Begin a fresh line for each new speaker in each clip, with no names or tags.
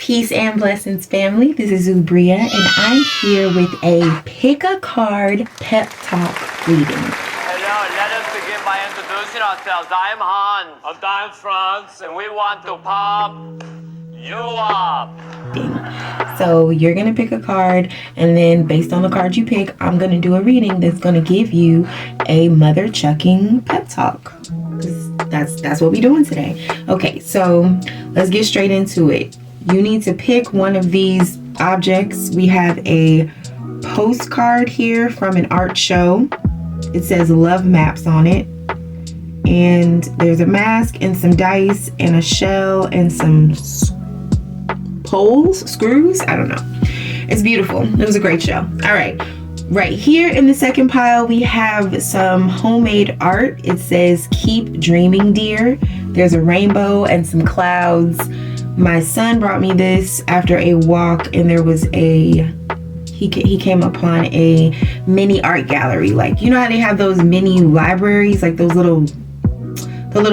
Peace and blessings, family. This is Oubria, and I'm here with a pick a card pep talk reading.
Hello, let us begin by introducing ourselves. I'm Hans. I'm Franz, and we want to pop you up.
So you're gonna pick a card, and then based on the card you pick, I'm gonna do a reading that's gonna give you a mother chucking pep talk. That's what we're doing today. Okay, so let's get straight into it. You need to pick one of these objects. We have a postcard here from an art show. It says love maps on it. And there's a mask and some dice and a shell and some screws. I don't know. It's beautiful. It was a great show. All right. Right here in the second pile, we have some homemade art. It says keep dreaming, dear. There's a rainbow and some clouds. My son brought me this after a walk, and there was he came upon a mini art gallery. Like, you know how they have those mini libraries, like those little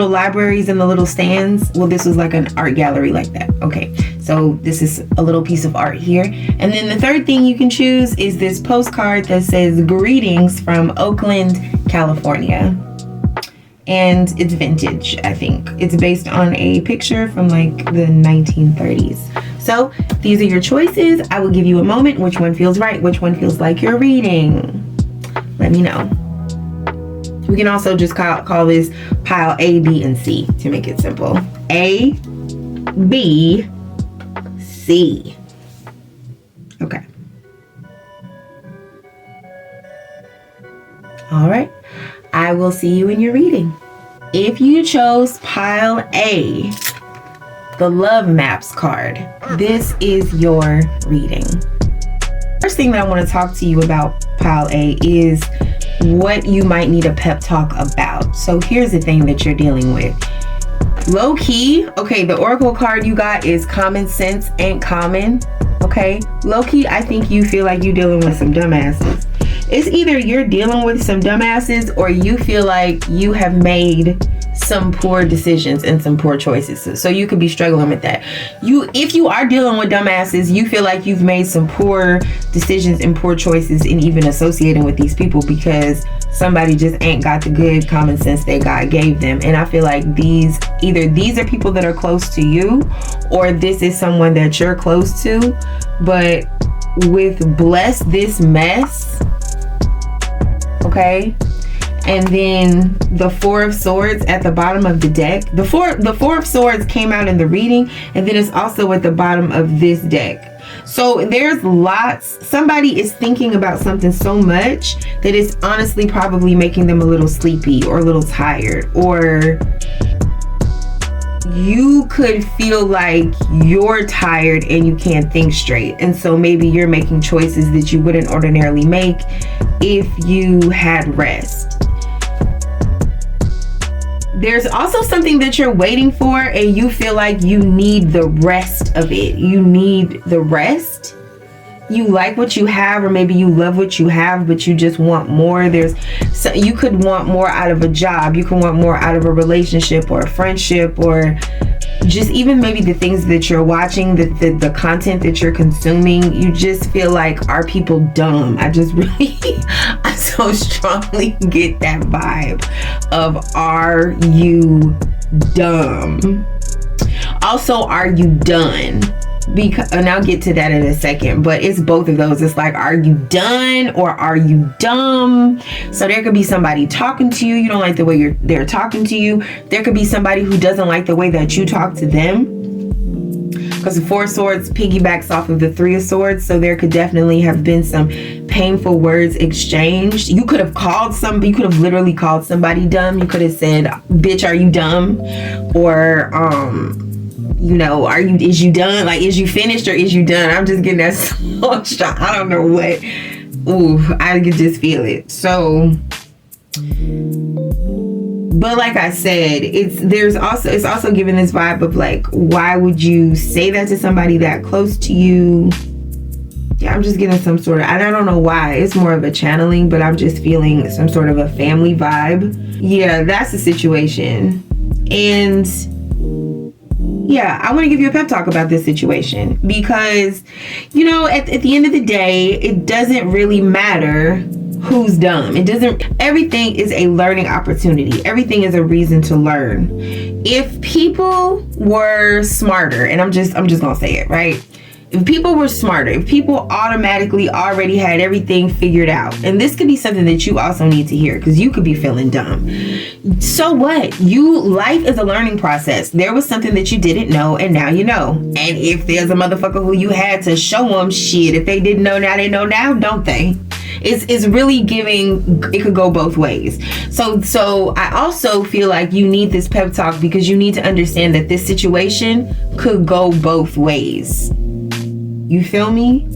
libraries and the little stands? Well, this was like an art gallery like that. Okay, so this is a little piece of art here. And then the third thing you can choose is this postcard that says greetings from Oakland, California. And it's vintage, I think. It's based on a picture from like the 1930s. So these are your choices. I will give you a moment. Which one feels right? Which one feels like you're reading? Let me know. We can also just call this pile A, B, and C to make it simple. A, B, C. Okay. All right. I will see you in your reading. If you chose pile A, the love maps card, this is your reading. First thing that I want to talk to you about pile A is what you might need a pep talk about. So here's the thing that you're dealing with. Low key, okay, the oracle card you got is common sense ain't common. Okay, low key, I think you feel like you're dealing with some dumbasses. It's either you're dealing with some dumbasses or you feel like you have made some poor decisions and some poor choices. So you could be struggling with that. If you are dealing with dumbasses, you feel like you've made some poor decisions and poor choices in even associating with these people because somebody just ain't got the good common sense that God gave them. And I feel like either these are people that are close to you or this is someone that you're close to. But with bless this mess, okay, and then the Four of Swords at the bottom of the deck. The Four of Swords came out in the reading, and then it's also at the bottom of this deck. So there's lots. Somebody is thinking about something so much that it's honestly probably making them a little sleepy or a little tired, or you could feel like you're tired and you can't think straight. And so maybe you're making choices that you wouldn't ordinarily make if you had rest. There's also something that you're waiting for and you feel like you need the rest of it. You need the rest. You like what you have, or maybe you love what you have, but you just want more. You could want more out of a job. You can want more out of a relationship or a friendship, or just even maybe the things that you're watching, the content that you're consuming. You just feel like, are people dumb? I so strongly get that vibe of, are you dumb? Also, are you done? And I'll get to that in a second, but it's both of those. It's like, are you done or are you dumb? So there could be somebody talking to you. You don't like the way they're talking to you. There could be somebody who doesn't like the way that you talk to them, because the Four of Swords piggybacks off of the Three of Swords. So there could definitely have been some painful words exchanged. You could have literally called somebody dumb. You could have said, bitch, are you dumb? Or, is you done? Like, is you finished or is you done? I'm just getting that so strong. I don't know what. Ooh, I could just feel it. So, but like I said, it's also giving this vibe of like, why would you say that to somebody that close to you? Yeah, I'm just getting some sort of, I don't know why. It's more of a channeling, but I'm just feeling some sort of a family vibe. Yeah, that's the situation. And Yeah, I want to give you a pep talk about this situation because, you know, at the end of the day, it doesn't really matter who's dumb. It doesn't. Everything is a learning opportunity. Everything is a reason to learn. If people were smarter, and I'm just gonna say it, right? If people were smarter, if people automatically already had everything figured out, and this could be something that you also need to hear because you could be feeling dumb. So what? Life is a learning process. There was something that you didn't know, and now you know. And if there's a motherfucker who you had to show them shit, if they didn't know now, they know now, don't they? It's really giving. It could go both ways. So I also feel like you need this pep talk because you need to understand that this situation could go both ways. You feel me?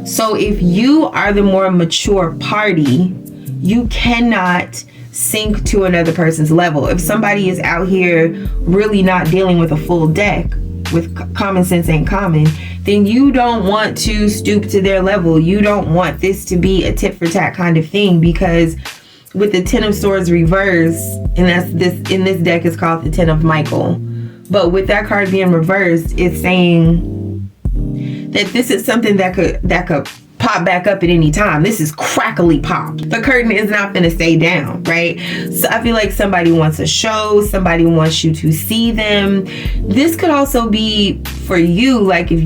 So if you are the more mature party, you cannot sink to another person's level. If somebody is out here really not dealing with a full deck, with common sense ain't common, then you don't want to stoop to their level. You don't want this to be a tit for tat kind of thing, because with the Ten of Swords reverse, and that's this in this deck is called the Ten of Michael, but with that card being reversed, it's saying that this is something that could pop back up at any time. This is crackly pop. The curtain is not going to stay down, right? So I feel like somebody wants a show, somebody wants you to see them. This could also be for you, like if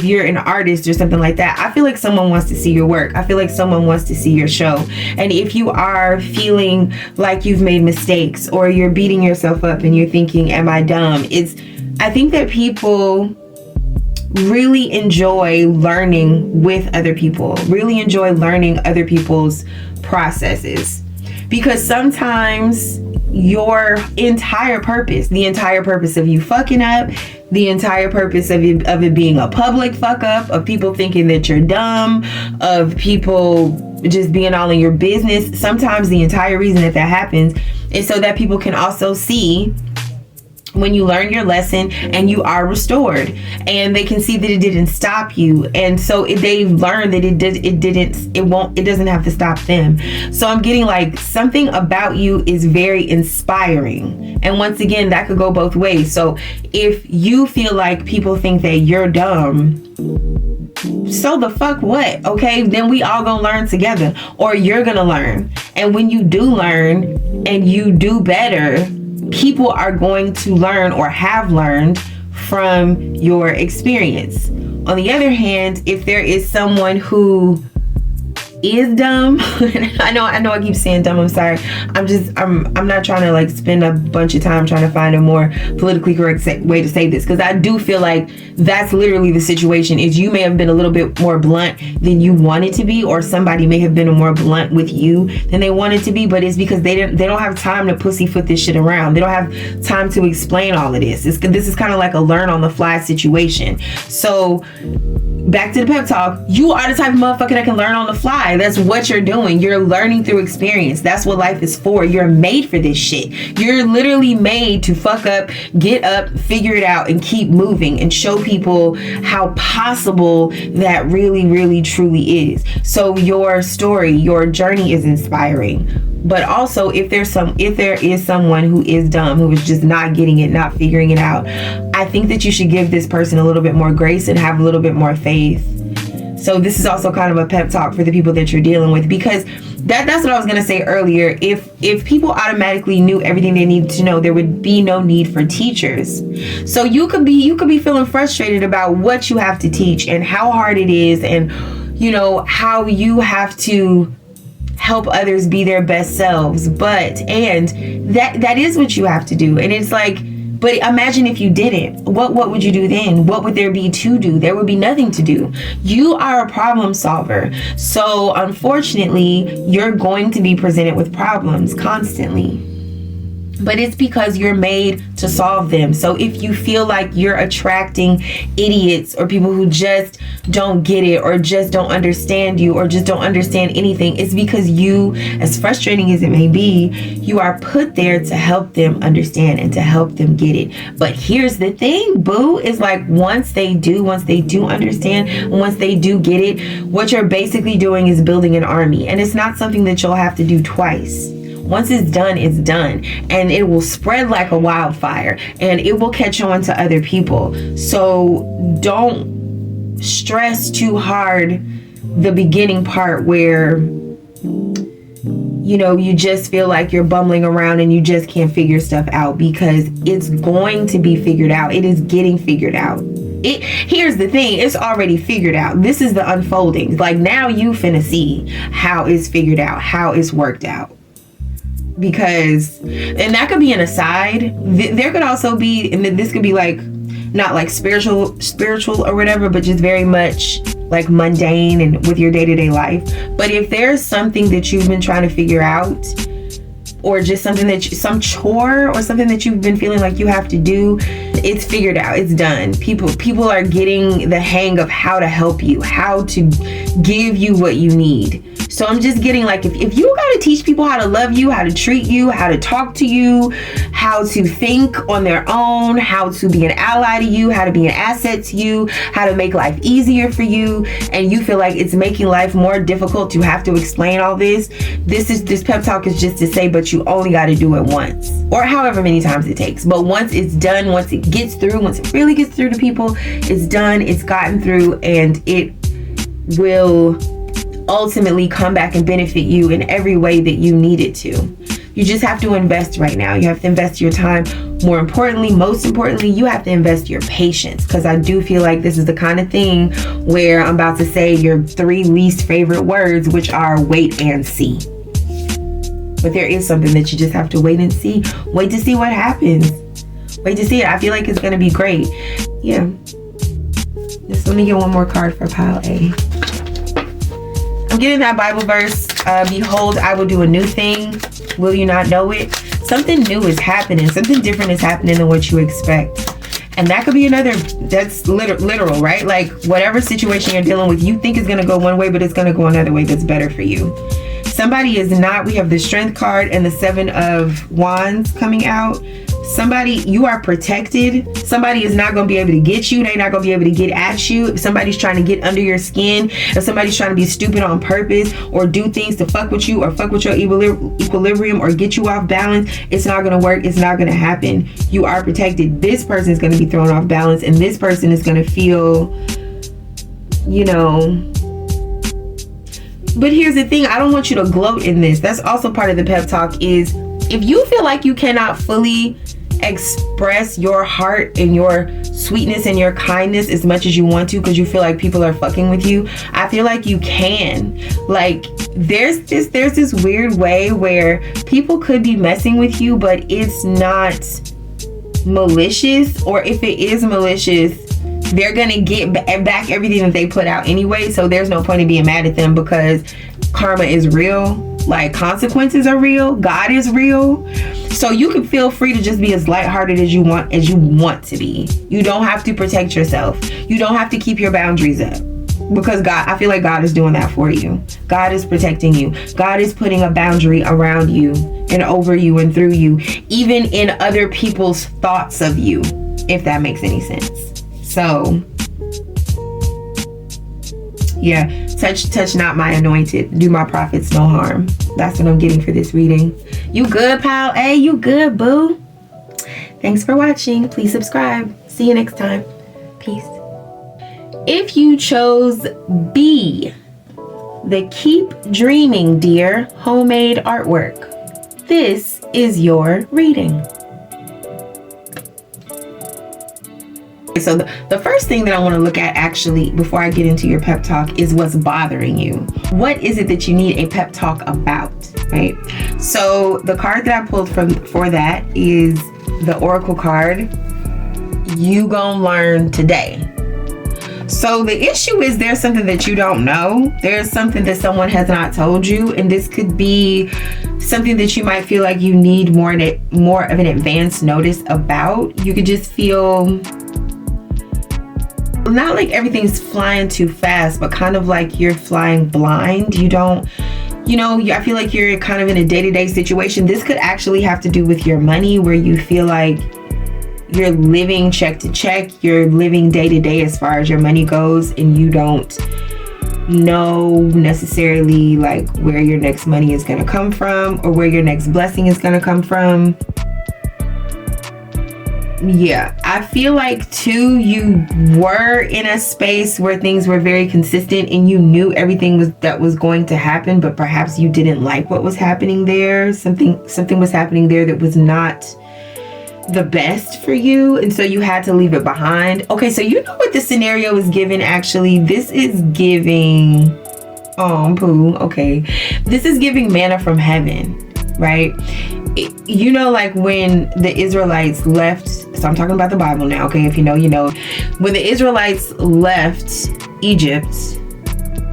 you're an artist or something like that. I feel like someone wants to see your work. I feel like someone wants to see your show. And if you are feeling like you've made mistakes or you're beating yourself up and you're thinking, am I dumb? I think that people really enjoy learning with other people, really enjoy learning other people's processes, because sometimes your entire purpose, the entire purpose of you fucking up, the entire purpose of it being a public fuck up, of people thinking that you're dumb, of people just being all in your business, sometimes the entire reason that happens is so that people can also see when you learn your lesson and you are restored, and they can see that it didn't stop you, and so they've learned that it doesn't have to stop them. So I'm getting like something about you is very inspiring, and once again that could go both ways. So if you feel like people think that you're dumb, so the fuck what? Okay, then we all gonna learn together, or you're gonna learn, and when you do learn and you do better, people are going to learn or have learned from your experience. On the other hand, if there is someone who is dumb, I know I keep saying dumb, I'm sorry. I'm not trying to like spend a bunch of time trying to find a more politically correct way to say this, because I do feel like that's literally the situation. Is you may have been a little bit more blunt than you wanted to be, or somebody may have been more blunt with you than they wanted to be, but it's because they don't have time to pussyfoot this shit around. They don't have time to explain all of this. This is kind of like a learn on the fly situation. So back to the pep talk. You are the type of motherfucker that can learn on the fly. That's what you're doing. You're learning through experience. That's what life is for. You're made for this shit. You're literally made to fuck up, get up, figure it out, and keep moving and show people how possible that really, really, truly is. So your story, your journey is inspiring. But also, if there is someone who is dumb, who is just not getting it, not figuring it out, I think that you should give this person a little bit more grace and have a little bit more faith. So this is also kind of a pep talk for the people that you're dealing with, because that's what I was going to say earlier. If people automatically knew everything they needed to know, there would be no need for teachers. So you could be feeling frustrated about what you have to teach and how hard it is, and you know how you have to help others be their best selves, and that is what you have to do. And it's like, but imagine if you didn't. What would you do then? What would there be to do? There would be nothing to do. You are a problem solver. So unfortunately, you're going to be presented with problems constantly. But it's because you're made to solve them. So if you feel like you're attracting idiots or people who just don't get it, or just don't understand you, or just don't understand anything, it's because you, as frustrating as it may be, you are put there to help them understand and to help them get it. But here's the thing, boo, is like once they do understand, once they do get it, what you're basically doing is building an army. And it's not something that you'll have to do twice Once it's done, it's done. And it will spread like a wildfire, and it will catch on to other people. So don't stress too hard the beginning part where, you know, you just feel like you're bumbling around and you just can't figure stuff out, because it's going to be figured out. It is getting figured out. Here's the thing, it's already figured out. This is the unfolding. Like, now you finna see how it's figured out, how it's worked out. Because, and that could be an aside. There could also be, and this could be like, not like spiritual or whatever, but just very much like mundane and with your day-to-day life. But if there's something that you've been trying to figure out, or just something that some chore or something that you've been feeling like you have to do, it's figured out, it's done. People are getting the hang of how to help you, how to give you what you need. So I'm just getting like, if you got to teach people how to love you, how to treat you, how to talk to you, how to think on their own, how to be an ally to you, how to be an asset to you, how to make life easier for you, and you feel like it's making life more difficult to have to explain all this pep talk is just to say, but you only got to do it once, or however many times it takes. But once it's done, once it really gets through to people, it's done, it's gotten through, and it will ultimately come back and benefit you in every way that you need it to. You just have to invest right now. You have to invest your time. Most importantly, you have to invest your patience, because I do feel like this is the kind of thing where I'm about to say your 3 least favorite words, which are wait and see. But there is something that you just have to wait and see. Wait to see what happens. Wait to see it. I feel like it's going to be great. Yeah. Just let me get one more card for pile A. I'm getting that Bible verse. Behold, I will do a new thing. Will you not know it? Something new is happening. Something different is happening than what you expect. And that could be another, that's literal, right? Like, whatever situation you're dealing with, you think is going to go one way, but it's going to go another way that's better for you. Somebody is not, we have the Strength card and the 7 of Wands coming out. Somebody, you are protected. Somebody is not going to be able to get you. They're not going to be able to get at you. If somebody's trying to get under your skin, if somebody's trying to be stupid on purpose or do things to fuck with you or fuck with your equilibrium or get you off balance, it's not going to work. It's not going to happen. You are protected. This person is going to be thrown off balance, and this person is going to feel, you know. But here's the thing. I don't want you to gloat in this. That's also part of the pep talk, is if you feel like you cannot fully express your heart and your sweetness and your kindness as much as you want to because you feel like people are fucking with you, I feel like you can. Like, there's this weird way where people could be messing with you, but it's not malicious, or if it is malicious, they're gonna get back everything that they put out anyway. So there's no point in being mad at them, because karma is real. Like, consequences are real. God is real. So you can feel free to just be as lighthearted as you want to be. You don't have to protect yourself. You don't have to keep your boundaries up, because God, I feel like God is doing that for you. God is protecting you. God is putting a boundary around you and over you and through you, even in other people's thoughts of you, if that makes any sense. So yeah, touch not my anointed, do my prophets no harm. That's what I'm getting for this reading. You good, pal? Hey, you good, boo? Thanks for watching. Please subscribe. See you next time. Peace. If you chose B, the Keep Dreaming Dear homemade artwork, this is your reading. So the first thing that I want to look at, actually, before I get into your pep talk, is what's bothering you. What is it that you need a pep talk about, right? So the card that I pulled for that is the Oracle card. You gonna learn today. So the issue is there's something that you don't know. There's something that someone has not told you, and this could be something that you might feel like you need more of an advance notice about. You could just feel not like everything's flying too fast, but kind of like you're flying blind. You don't, I feel like you're kind of in a day-to-day situation. This could actually have to do with your money, where you feel like you're living check to check, you're living day to day as far as your money goes, and you don't know necessarily like where your next money is going to come from or where your next blessing is going to come from. Yeah, I feel like too, you were in a space where things were very consistent and you knew everything that was going to happen, but perhaps you didn't like what was happening there. Something was happening there that was not the best for you, and so you had to leave it behind. Okay, so you know what this scenario is giving. Actually, this is giving okay, this is giving manna from heaven, right? You know, like when the Israelites left, so I'm talking about the Bible now, okay? If you know, you know. When the Israelites left Egypt,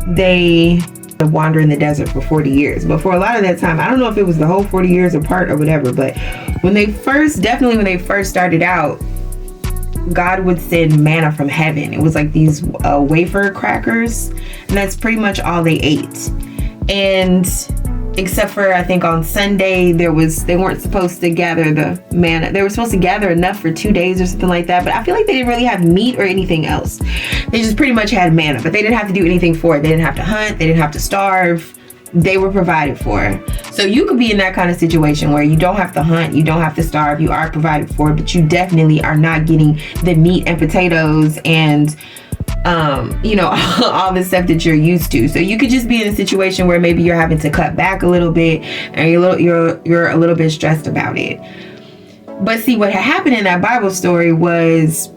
they wander in the desert for 40 years. But for a lot of that time, I don't know if it was the whole 40 years or part or whatever, but when they first started out, God would send manna from heaven. It was like these wafer crackers, and that's pretty much all they ate. And except for, I think on Sunday, they weren't supposed to gather the manna. They were supposed to gather enough for 2 days or something like that. But I feel like they didn't really have meat or anything else. They just pretty much had manna, but they didn't have to do anything for it. They didn't have to hunt. They didn't have to starve. They were provided for. So you could be in that kind of situation where you don't have to hunt, you don't have to starve, you are provided for, but you definitely are not getting the meat and potatoes and you know, all the stuff that you're used to. So you could just be in a situation where maybe you're having to cut back a little bit and you're a little bit stressed about it. But see, what had happened in that Bible story was,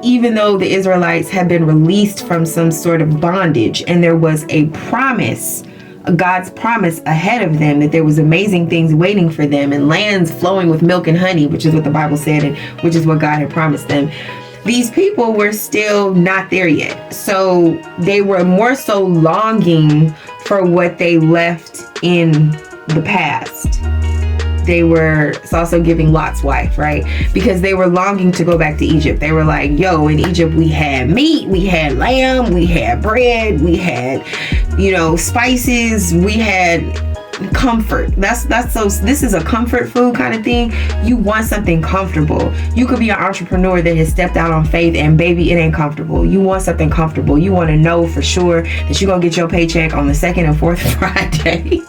even though the Israelites had been released from some sort of bondage and there was a promise, God's promise ahead of them, that there was amazing things waiting for them and lands flowing with milk and honey, which is what the Bible said and which is what God had promised them. These people were still not there yet. So they were more so longing for what they left in the past. It's also giving Lot's wife, right? Because they were longing to go back to Egypt. They were like, yo, in Egypt we had meat, we had lamb, we had bread, we had, you know, spices, we had comfort. This is a comfort food kind of thing. You want something comfortable. You could be an entrepreneur that has stepped out on faith and baby, it ain't comfortable. You want something comfortable. You want to know for sure that you're gonna get your paycheck on the 2nd and 4th Friday.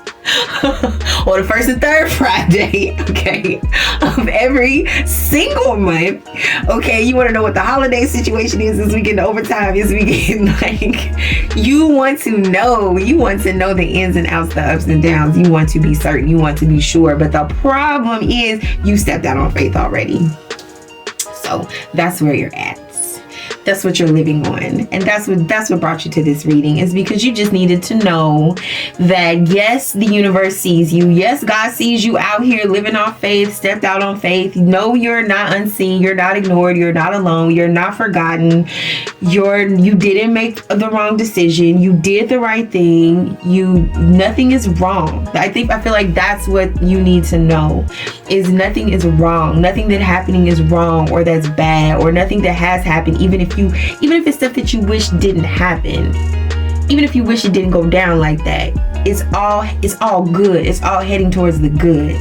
Or the 1st and 3rd Friday, okay, of every single month. Okay, you want to know what the holiday situation is as we get into overtime, as we get like, you want to know the ins and outs, the ups and downs. You want to be certain, you want to be sure. But the problem is you stepped out on faith already. So that's where you're at. That's what you're living on. And that's what brought you to this reading, is because you just needed to know that yes, the universe sees you. Yes, God sees you out here living off faith, stepped out on faith. No, you're not unseen. You're not ignored. You're not alone. You're not forgotten. You didn't make the wrong decision. You did the right thing. Nothing is wrong. I feel like that's what you need to know, is nothing is wrong. Nothing that's happening is wrong or that's bad, or nothing that has happened, even if it's stuff that you wish didn't happen, even if you wish it didn't go down like that, it's all good. It's all heading towards the good.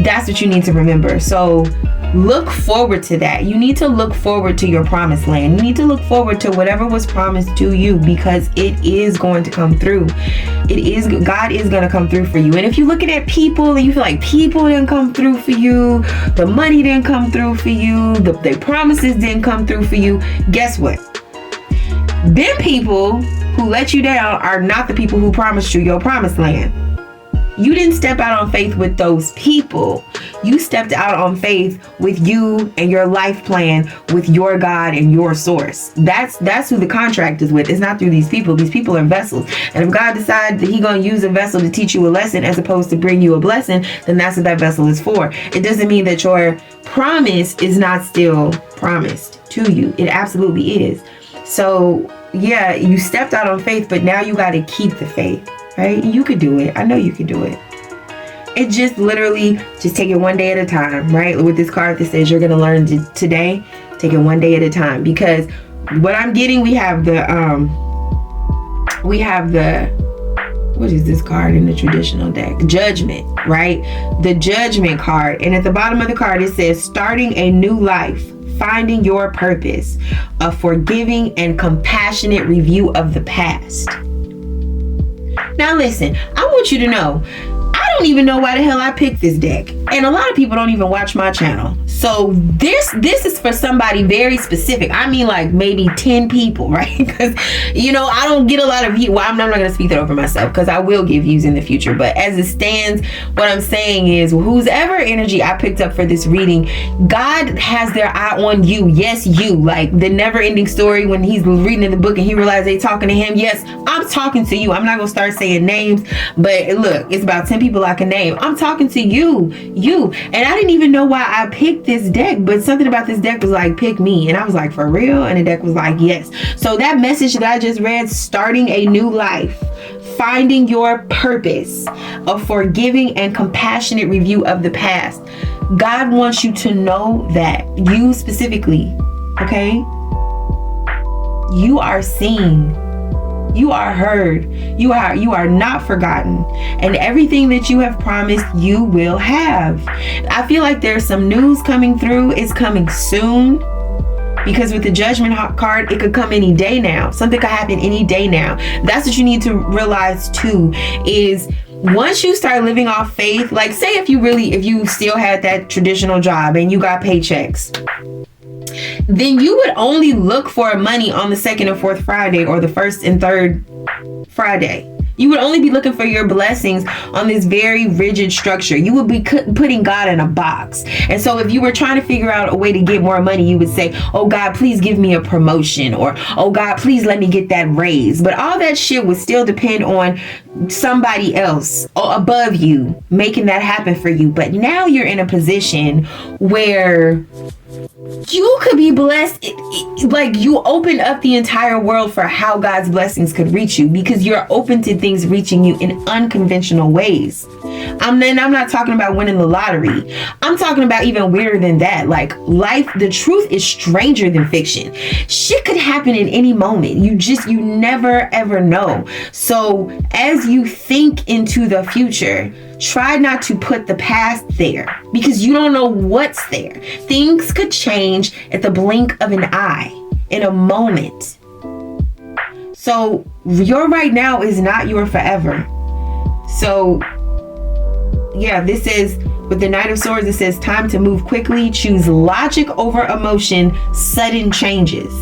That's what you need to remember. So look forward to that. You need to look forward to your promised land. You need to look forward to whatever was promised to you, because it is going to come through. God is going to come through for you. And if you're looking at people and you feel like people didn't come through for you, the money didn't come through for you, the promises didn't come through for you, guess what? Them people who let you down are not the people who promised you your promised land. You didn't step out on faith with those people. You stepped out on faith with you and your life plan, with your God and your source. That's who the contract is with. It's not through these people. These people are vessels. And if God decides that He's going to use a vessel to teach you a lesson as opposed to bring you a blessing, then that's what that vessel is for. It doesn't mean that your promise is not still promised to you. It absolutely is. So yeah, you stepped out on faith, but now you got to keep the faith. Right? You could do it. I know you could do it. It just literally, just take it one day at a time, right? With this card that says you're going to learn today, take it one day at a time. Because what I'm getting, we have the, what is this card in the traditional deck? Judgment, right? The Judgment card. And at the bottom of the card, it says, starting a new life, finding your purpose, a forgiving and compassionate review of the past. Now listen, I want you to know, I don't even know why the hell I picked this deck. And a lot of people don't even watch my channel. So this is for somebody very specific. I mean, like maybe 10 people, right? Because, you know, I don't get a lot of views. Well, I'm not going to speak that over myself because I will give views in the future. But as it stands, what I'm saying is whose ever energy I picked up for this reading, God has their eye on you. Yes, you. Like the never ending story when he's reading in the book and he realized they talking to him. Yes, I'm talking to you. I'm not going to start saying names. But look, it's about 10 people I can name. I'm talking to you. And I didn't even know why I picked this deck, but something about this deck was like, pick me. And I was like, for real? And the deck was like, yes. So that message that I just read, starting a new life, finding your purpose, a forgiving and compassionate review of the past. God wants you to know that you specifically, okay? You are seen. You are heard. You are not forgotten. And everything that you have promised, you will have. I feel like there's some news coming through. It's coming soon. Because with the judgment card, it could come any day now. Something could happen any day now. That's what you need to realize too, is once you start living off faith, like say if you still had that traditional job and you got paychecks, then you would only look for money on the second and fourth Friday or the first and third Friday. You would only be looking for your blessings on this very rigid structure. You would be putting God in a box. And so if you were trying to figure out a way to get more money, you would say, oh God, please give me a promotion, or oh God, please let me get that raise. But all that shit would still depend on somebody else above you making that happen for you. But now you're in a position where you could be blessed. Like you open up the entire world for how God's blessings could reach you, because you're open to things reaching you in unconventional ways. I'm not talking about winning the lottery. I'm talking about even weirder than that. Like life, the truth is stranger than fiction. Shit could happen in any moment. You never ever know. So as you think into the future, try not to put the past there, because you don't know what's there. Things could change at the blink of an eye, in a moment. So your right now is not your forever. So yeah, this is with the Knight of Swords. It says time to move quickly, choose logic over emotion, sudden changes.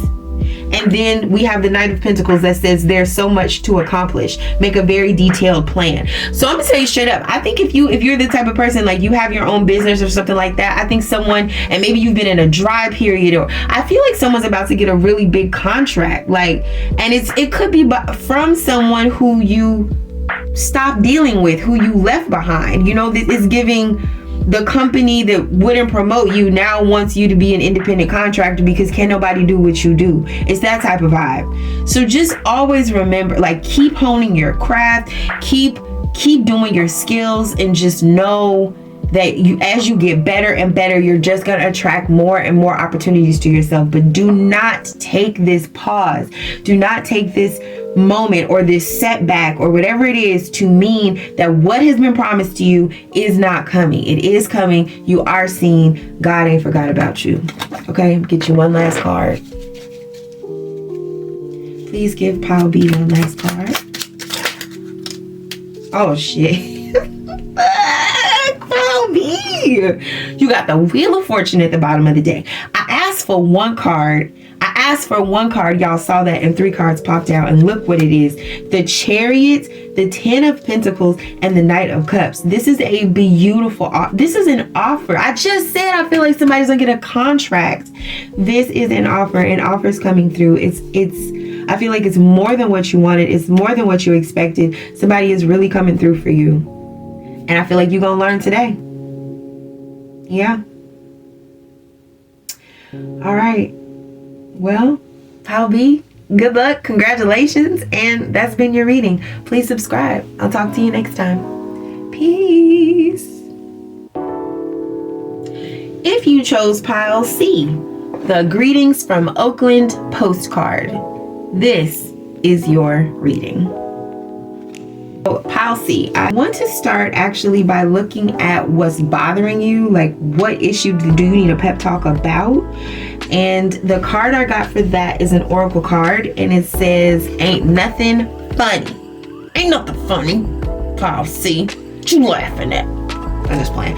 And then we have the Knight of Pentacles that says there's so much to accomplish. Make a very detailed plan. So I'm gonna tell you straight up, I think if you're the type of person, like you have your own business or something like that, I think someone, and maybe you've been in a dry period, or I feel like someone's about to get a really big contract, like, and it could be from someone who you stopped dealing with, who you left behind. You know, this is giving the company that wouldn't promote you now wants you to be an independent contractor because can't nobody do what you do. It's that type of vibe. So just always remember, like, keep honing your craft, keep doing your skills, and just know that as you get better and better, you're just going to attract more and more opportunities to yourself. But do not take this pause. Do not take this moment or this setback or whatever it is to mean that what has been promised to you is not coming. It is coming. You are seen. God ain't forgot about you. Okay, get you one last card. Please give Pile B one last card. Oh shit. Pile B. You got the Wheel of Fortune at the bottom of the deck. I asked for one card. Y'all saw that, and 3 cards popped out, and look what it is. The Chariot, the 10 of Pentacles, and the Knight of Cups. This is a beautiful, this is an offer. I just said I feel like somebody's gonna get a contract. This is an offer, and offers coming through. I feel like it's more than what you wanted. It's more than what you expected. Somebody is really coming through for you. And I feel like you're gonna learn today. Yeah. All right. Well, Pile B, good luck, congratulations, and that's been your reading. Please subscribe. I'll talk to you next time. Peace. If you chose Pile C, the Greetings from Oakland postcard, this is your reading. Pile C, I want to start actually by looking at what's bothering you, like what issue do you need a pep talk about? And the card I got for that is an oracle card, and it says, ain't nothing funny. Ain't nothing funny. Paul C. What you laughing at? I'm just playing.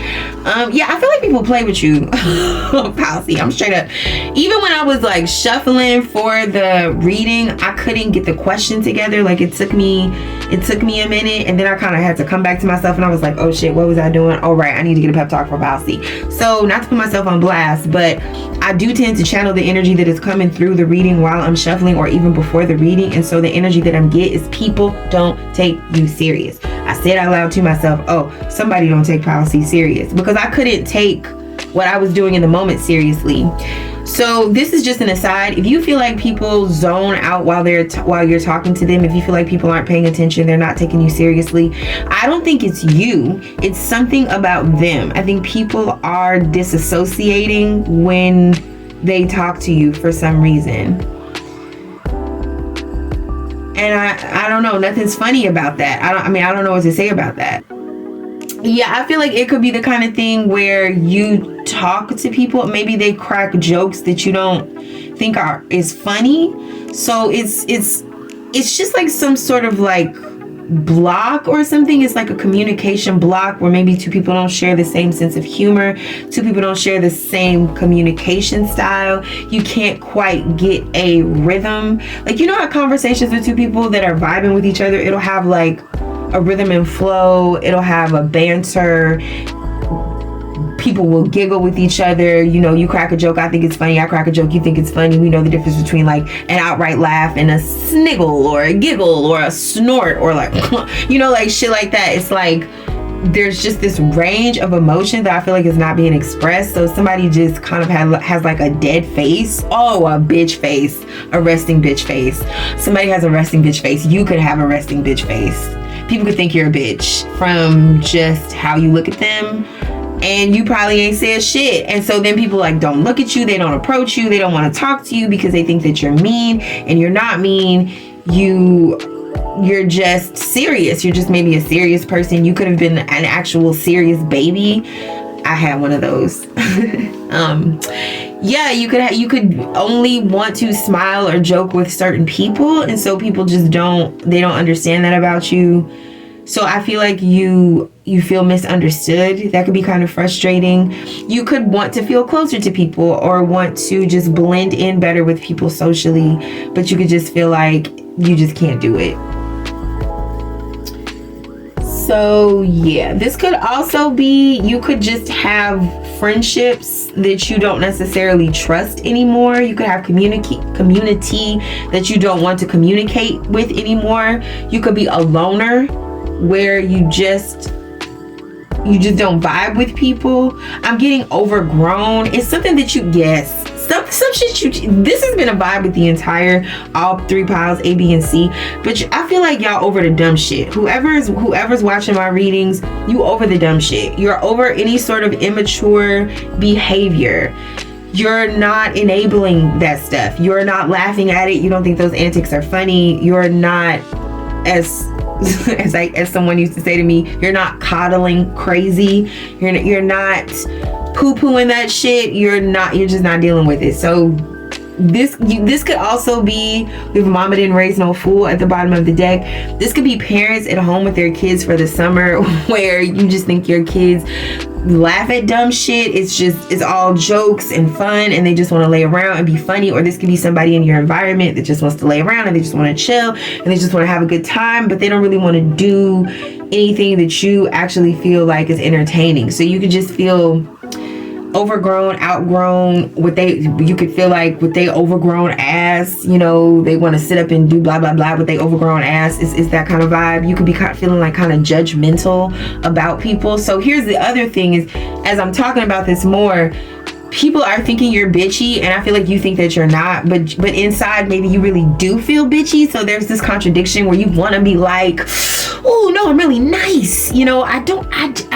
Yeah, I feel like people play with you. Policy. I'm straight up. Even when I was like shuffling for the reading, I couldn't get the question together. Like it took me a minute, and then I kind of had to come back to myself, and I was like, oh shit, what was I doing? Oh right, I need to get a pep talk for policy. So not to put myself on blast, but I do tend to channel the energy that is coming through the reading while I'm shuffling or even before the reading. And so the energy that I'm getting is people don't take you serious. I said out loud to myself, oh, somebody don't take policy serious, because I couldn't take what I was doing in the moment seriously. So this is just an aside. If you feel like people zone out while you're talking to them, if you feel like people aren't paying attention, they're not taking you seriously, I don't think it's you. It's something about them. I think people are disassociating when they talk to you for some reason. And I don't know, nothing's funny about that. I don't know what to say about that. Yeah, I feel like it could be the kind of thing where you talk to people, maybe they crack jokes that you don't think is funny. So it's just like some sort of like block or something. It's like a communication block where maybe two people don't share the same sense of humor, two people don't share the same communication style. You can't quite get a rhythm. Like, you know how conversations with two people that are vibing with each other, it'll have like a rhythm and flow, it'll have a banter, people will giggle with each other. You know, you crack a joke, I think it's funny, I crack a joke, you think it's funny. We know the difference between like an outright laugh and a sniggle or a giggle or a snort or like you know, like shit like that. It's like there's just this range of emotion that I feel like is not being expressed. So somebody just kind of has like a dead face. Oh, a bitch face, a resting bitch face. Somebody has a resting bitch face. You could have a resting bitch face. People could think you're a bitch from just how you look at them, and you probably ain't said shit. And so then people like don't look at you, they don't approach you, they don't want to talk to you because they think that you're mean, and you're not mean. You're just serious. You're just maybe a serious person. You could have been an actual serious baby. I had one of those. Yeah, you could only want to smile or joke with certain people, and so people just don't understand that about you. So I feel like you feel misunderstood. That could be kind of frustrating. You could want to feel closer to people or want to just blend in better with people socially, but you could just feel like you just can't do it. So yeah, this could also be, you could just have friendships that you don't necessarily trust anymore. You could have community that you don't want to communicate with anymore. You could be a loner where you just don't vibe with people. I'm getting overgrown. It's something that you guess. Some shit this has been a vibe with the entire all three piles, A, B, and C. But I feel like y'all over the dumb shit. Whoever's watching my readings, you over the dumb shit. You're over any sort of immature behavior. You're not enabling that stuff. You're not laughing at it. You don't think those antics are funny. You're not, as someone used to say to me, you're not coddling crazy. You're not poo-pooing that shit. You're just not dealing with it. So this could also be, if mama didn't raise no fool at the bottom of the deck. This could be parents at home with their kids for the summer where you just think your kids laugh at dumb shit. It's all jokes and fun, and they just want to lay around and be funny. Or this could be somebody in your environment that just wants to lay around and they just want to chill and they just want to have a good time, but they don't really want to do anything that you actually feel like is entertaining. So you could just feel overgrown, outgrown, you could feel like with they overgrown ass, you know, they want to sit up and do blah blah blah with they overgrown ass. Is that kind of vibe. You could be feeling like kind of judgmental about people. So here's the other thing is, as I'm talking about this more, people are thinking you're bitchy, and I feel like you think that you're not, but inside maybe you really do feel bitchy. So there's this contradiction where you want to be like, oh no, I'm really nice, you know, I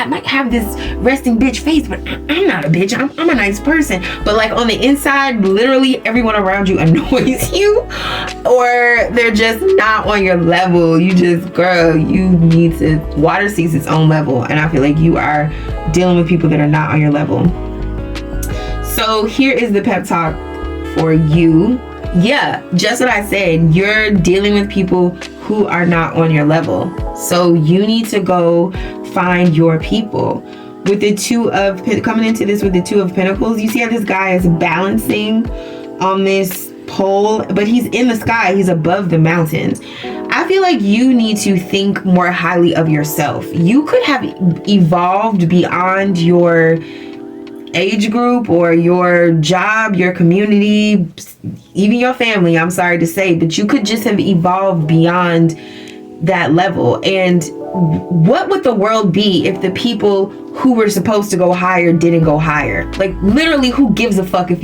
might have this resting bitch face, but I'm not a bitch, I'm a nice person. But like on the inside, literally everyone around you annoys you, or they're just not on your level. You just, girl, you need to, water sees its own level, and I feel like you are dealing with people that are not on your level. So here is the pep talk for you. Yeah, just what I said. You're dealing with people who are not on your level. So you need to go find your people. With the coming into this with the Two of Pentacles, you see how this guy is balancing on this pole, but he's in the sky. He's above the mountains. I feel like you need to think more highly of yourself. You could have evolved beyond your age group or your job, your community, even your family, I'm sorry to say, but you could just have evolved beyond that level. And what would the world be if the people who were supposed to go higher didn't go higher? Like, literally, who gives a fuck if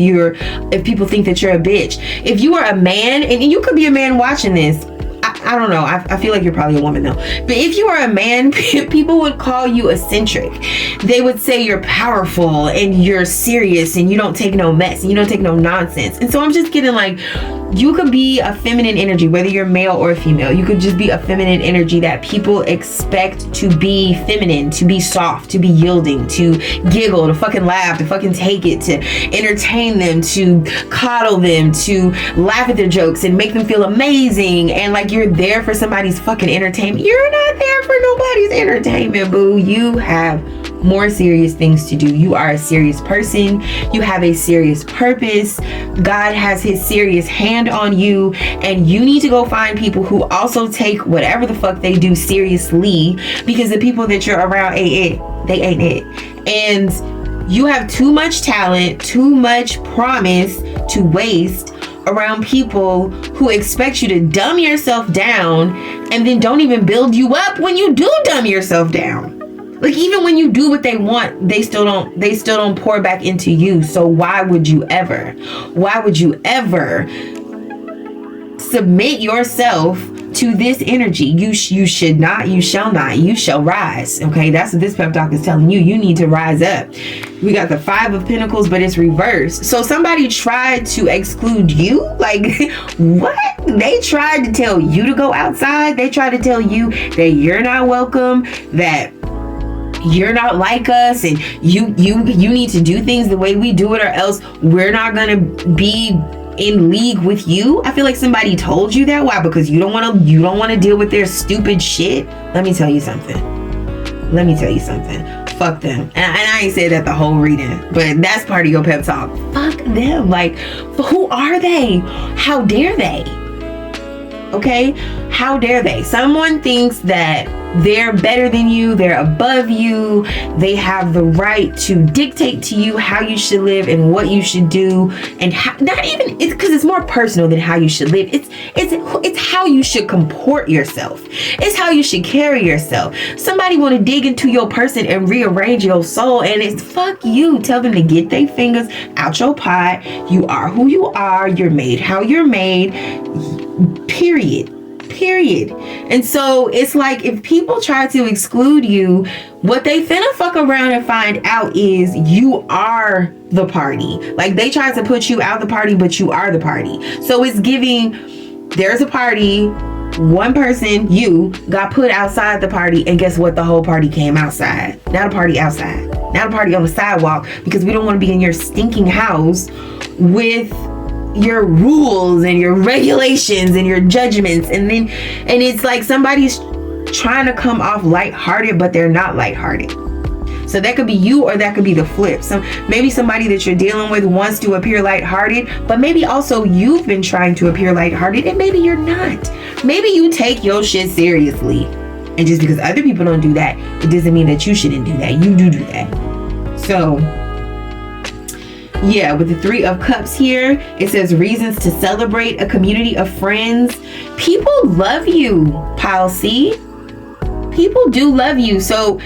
people think that you're a bitch? If you are a man, and you could be a man watching this, I don't know. I feel like you're probably a woman though. But if you are a man, people would call you eccentric. They would say you're powerful and you're serious and you don't take no mess and you don't take no nonsense. And so I'm just getting like, you could be a feminine energy, whether you're male or female. You could just be a feminine energy that people expect to be feminine, to be soft, to be yielding, to giggle, to fucking laugh, to fucking take it, to entertain them, to coddle them, to laugh at their jokes and make them feel amazing. And like, you're there for somebody's fucking entertainment. You're not there for nobody's entertainment, boo. You have more serious things to do. You are a serious person. You have a serious purpose. God has his serious hand on you, and you need to go find people who also take whatever the fuck they do seriously, because the people that you're around ain't it. They ain't it. And you have too much talent, too much promise to waste around people who expect you to dumb yourself down and then don't even build you up when you do dumb yourself down. Like, even when you do what they want, they still don't pour back into you. So why would you ever submit yourself to this energy? You should not, you shall not, you shall rise. Okay, that's what this pep talk is telling you. You need to rise up. We got the Five of Pentacles, but it's reversed. So somebody tried to exclude you? Like, what? They tried to tell you to go outside. They tried to tell you that you're not welcome, that you're not like us, and you need to do things the way we do it, or else we're not gonna be in league with you. I feel like somebody told you that. Why? Because you don't want to deal with their stupid shit. Let me tell you something. Fuck them. And I ain't said that the whole reading, but that's part of your pep talk. Fuck them. Like, who are they? How dare they? Okay? How dare they? Someone thinks that they're better than you, they're above you, they have the right to dictate to you how you should live and what you should do, and it's because it's more personal than how you should live. It's how you should comport yourself. It's how you should carry yourself. Somebody want to dig into your person and rearrange your soul, and it's fuck you. Tell them to get their fingers out your pot. You are who you are. You're made how you're made. Period. And so it's like, if people try to exclude you, what they finna fuck around and find out is you are the party. Like, they tried to put you out the party, but you are the party. So it's giving, there's a party, one person, you, got put outside the party, and guess what? The whole party came outside. Now the party outside. Now the party on the sidewalk, because we don't want to be in your stinking house with your rules and your regulations and your judgments, and it's like somebody's trying to come off lighthearted, but they're not lighthearted. So that could be you, or that could be the flip. So maybe somebody that you're dealing with wants to appear lighthearted, but maybe also you've been trying to appear lighthearted, and maybe you're not. Maybe you take your shit seriously, and just because other people don't do that, it doesn't mean that you shouldn't do that. You do that. So yeah, with the Three of Cups here, it says reasons to celebrate a community of friends. People love you, Pile C. People do love you. So,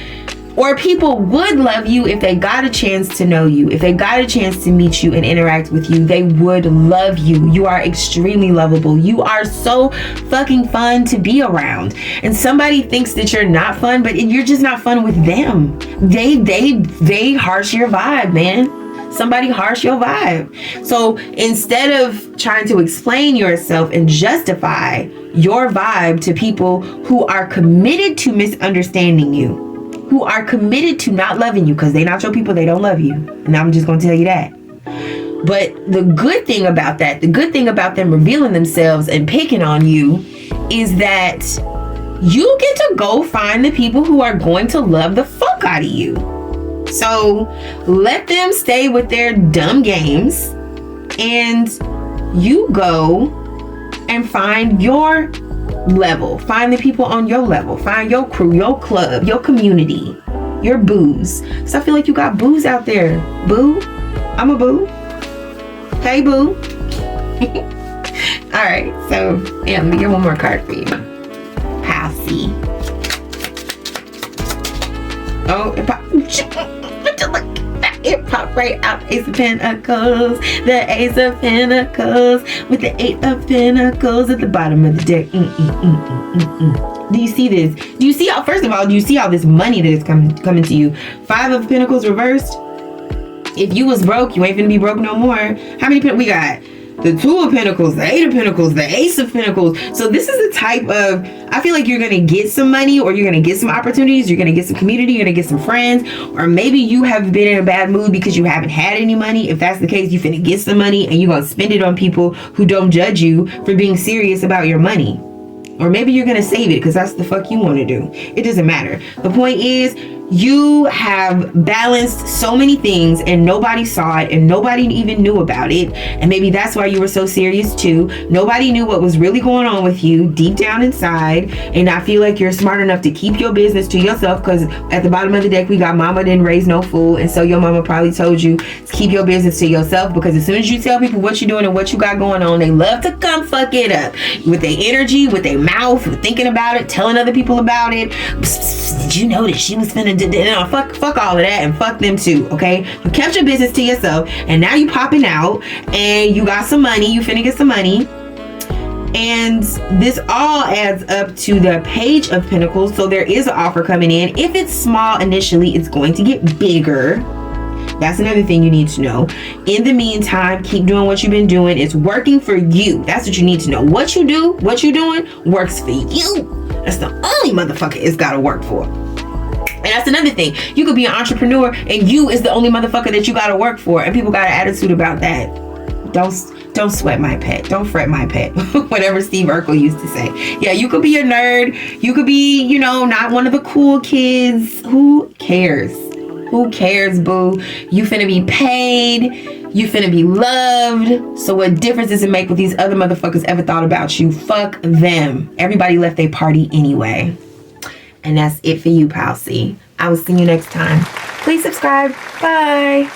or people would love you if they got a chance to know you. If they got a chance to meet you and interact with you, they would love you. You are extremely lovable. You are so fucking fun to be around. And somebody thinks that you're not fun, but you're just not fun with them. They harsh your vibe, man. Somebody harsh your vibe. So instead of trying to explain yourself and justify your vibe to people who are committed to misunderstanding you, who are committed to not loving you, because they're not your people, they don't love you. And I'm just going to tell you that. But the good thing about that, the good thing about them revealing themselves and picking on you is that you get to go find the people who are going to love the fuck out of you. So let them stay with their dumb games and you go and find your level. Find the people on your level. Find your crew, your club, your community, your boos. So I feel like you got boos out there. Boo? I'm a boo. Hey, boo. All right, so yeah, let me get one more card for you. Passy. Oh, it popped right out. Ace of Pentacles. The Ace of Pentacles with the Eight of Pentacles at the bottom of the deck. Do you see this? Do you see how, first of all, do you see all this money that is coming to you? Five of Pentacles reversed. If you was broke, you ain't gonna be broke no more. How many we got? The Two of Pentacles, the Eight of Pentacles, the Ace of Pentacles. So this is the type of, I feel like you're gonna get some money, or you're gonna get some opportunities, you're gonna get some community, you're gonna get some friends, or maybe you have been in a bad mood because you haven't had any money. If that's the case, you finna get some money and you're gonna spend it on people who don't judge you for being serious about your money. Or maybe you're gonna save it because that's the fuck you wanna do. It doesn't matter. The point is, you have balanced so many things and nobody saw it and nobody even knew about it. And maybe that's why you were so serious too. Nobody knew what was really going on with you deep down inside. And I feel like you're smart enough to keep your business to yourself, because at the bottom of the deck we got mama didn't raise no fool. And so your mama probably told you to keep your business to yourself, because as soon as you tell people what you're doing and what you got going on, they love to come fuck it up with their energy, with their mouth, with thinking about it, telling other people about it. Did you know that she was finna no, fuck all of that, and fuck them too, okay? You kept your business to yourself, and now you popping out, and you got some money, you finna get some money, and this all adds up to the Page of Pentacles. So there is an offer coming in. If it's small initially, it's going to get bigger. That's another thing you need to know. In the meantime, keep doing what you've been doing. It's working for you. That's what you need to know. What you do, what you're doing, works for you. That's the only motherfucker it's gotta work for. And that's another thing. You could be an entrepreneur and you is the only motherfucker that you gotta work for, and people got an attitude about that. Don't sweat my pet. Don't fret my pet. Whatever Steve Urkel used to say. Yeah, you could be a nerd. You could be, not one of the cool kids. Who cares? Who cares, boo? You finna be paid. You finna be loved. So what difference does it make what these other motherfuckers ever thought about you? Fuck them. Everybody left their party anyway. And that's it for you, Pal C. I will see you next time. Please subscribe. Bye.